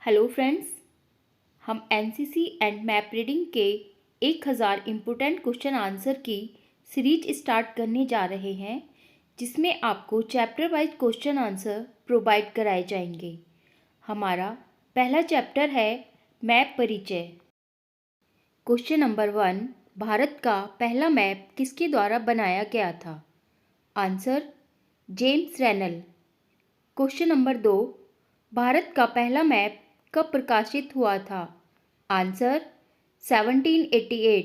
Hello friends, हम NCC and map reading के 1000 important question answer की सीरीज स्टार्ट करने जा रहे हैं, जिसमें आपको chapter wise question answer provide कराए जाएंगे। हमारा पहला चैप्टर है मैप परिचय। क्वेश्चन नंबर 1, भारत का पहला मैप किसके द्वारा बनाया गया था? Answer James Rennell. Question number 2, Bharat का पहला मैप कब प्रकाशित हुआ था? आंसर 1788।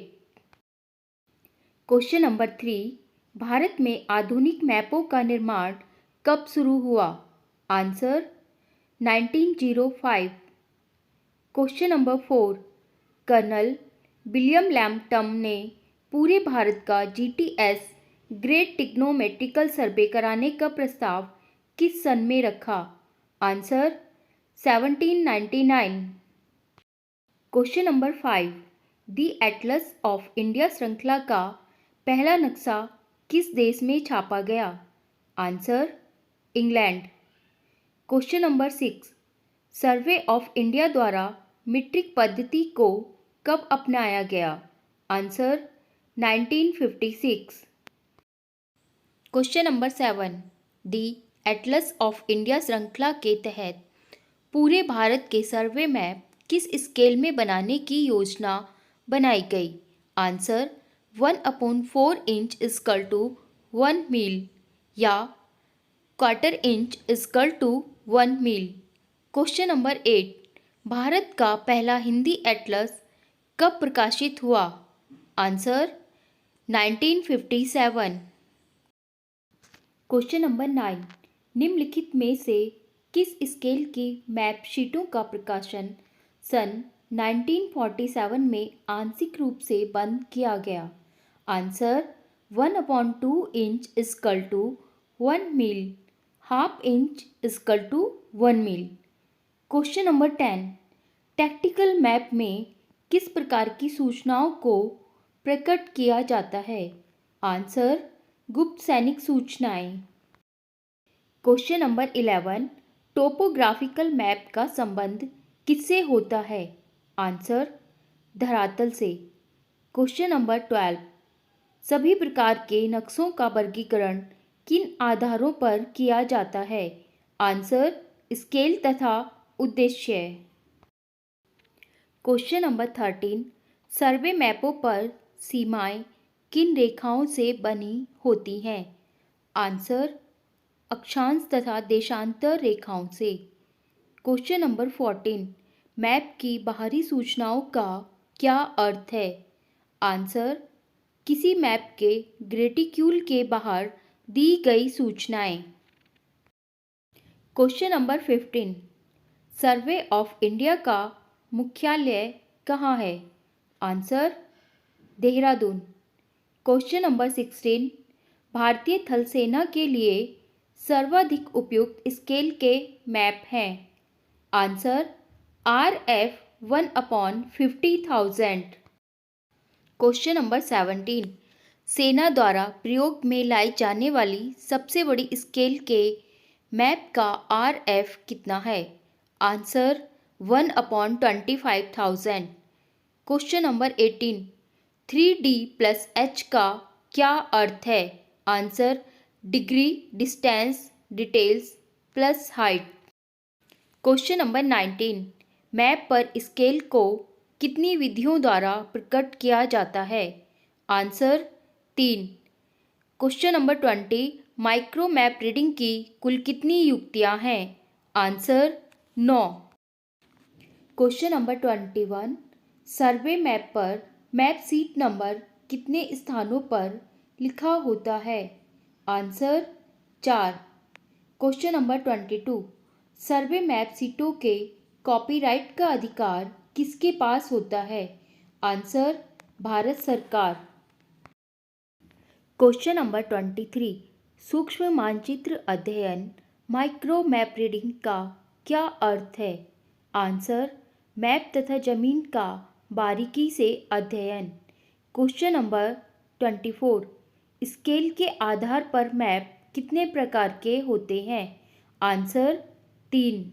क्वेश्चन नंबर 3, भारत में आधुनिक मैपों का निर्माण कब शुरू हुआ? Answer 1905। Question number 4, colonel William Lambton ने पूरे भारत का जीटीएस ग्रेट टिग्नोमेट्रिकल सर्वे कराने का प्रस्ताव किस सन में रखा? Answer 1799। Question number 5, the Atlas of India श्रृंखला का पहला नक्शा किस देश में छापा गया? Answer England. Question number 6, survey of India द्वारा मीट्रिक पद्धति को कब अपनाया गया? Answer 1956। Question number 7, the Atlas of India श्रृंखला के तहत पूरे भारत के सर्वे मैप किस स्केल में बनाने की योजना बनाई गई? आंसर 1/4 इंच इक्वल टू 1 मील या क्वार्टर इंच इक्वल टू 1 मील। क्वेश्चन नंबर 8, भारत का पहला हिंदी एटलस कब प्रकाशित हुआ? आंसर 1957। क्वेश्चन नंबर 9, निम्नलिखित में से किस स्केल की मैप शीटों का प्रकाशन सन 1947 में आंशिक रूप से बंद किया गया? आंसर 1/2 इंच इक्वल टू 1 मील, हाफ इंच इक्वल टू 1 मील। क्वेश्चन नंबर 10, टैक्टिकल मैप में किस प्रकार की सूचनाओं को प्रकट किया जाता है? आंसर गुप्त सैनिक सूचनाएं। क्वेश्चन नंबर 11, टोपोग्राफिकल मैप का संबंध किससे होता है? आंसर धरातल से। क्वेश्चन नंबर 12, सभी प्रकार के नक्शों का वर्गीकरण किन आधारों पर किया जाता है? आंसर स्केल तथा उद्देश्य। क्वेश्चन नंबर 13, सर्वे मैपों पर सीमाएं किन रेखाओं से बनी होती हैं? आंसर अक्षांश तथा देशांतर रेखाओं से। क्वेश्चन नंबर 14, मैप की बाहरी सूचनाओं का क्या अर्थ है? आंसर किसी मैप के ग्रेटिक्यूल के बाहर दी गई सूचनाएं। Question number 15, survey of India का मुख्यालय कहाँ है? आंसर देहरादून। क्वेश्चन नंबर 16, भारतीय थल सेना के लिए सर्वाधिक उपयुक्त स्केल के मैप हैं? Answer RF 1/50,000। क्वेश्चन नंबर 17, सेना द्वारा प्रयोग में लाई जाने वाली सबसे बड़ी स्केल के मैप का RF कितना है? आंसर 1/25,000। क्वेश्चन नंबर 18, 3D+H का क्या अर्थ है? Answer degree, distance, details plus height. Question number 19, map पर स्केल को कितनी विधियों द्वारा प्रकट किया जाता है? Answer 3। Question number 20, micro map reading की कुल कितनी युक्तियां हैं? आंसर 9। क्वेश्चन नंबर 21, सर्वे मैप पर मैप सीट नंबर कितने स्थानों पर लिखा होता है? आंसर 4। क्वेश्चन नंबर 22, सर्वे मैप सीटों के कॉपीराइट का अधिकार किसके पास होता है? आंसर भारत सरकार। क्वेश्चन नंबर 23, सूक्ष्म मानचित्र अध्ययन माइक्रो मैप रीडिंग का क्या अर्थ है? आंसर मैप तथा जमीन का बारीकी से अध्ययन। क्वेश्चन नंबर 24, स्केल के आधार पर मैप कितने प्रकार के होते हैं? आंसर 3।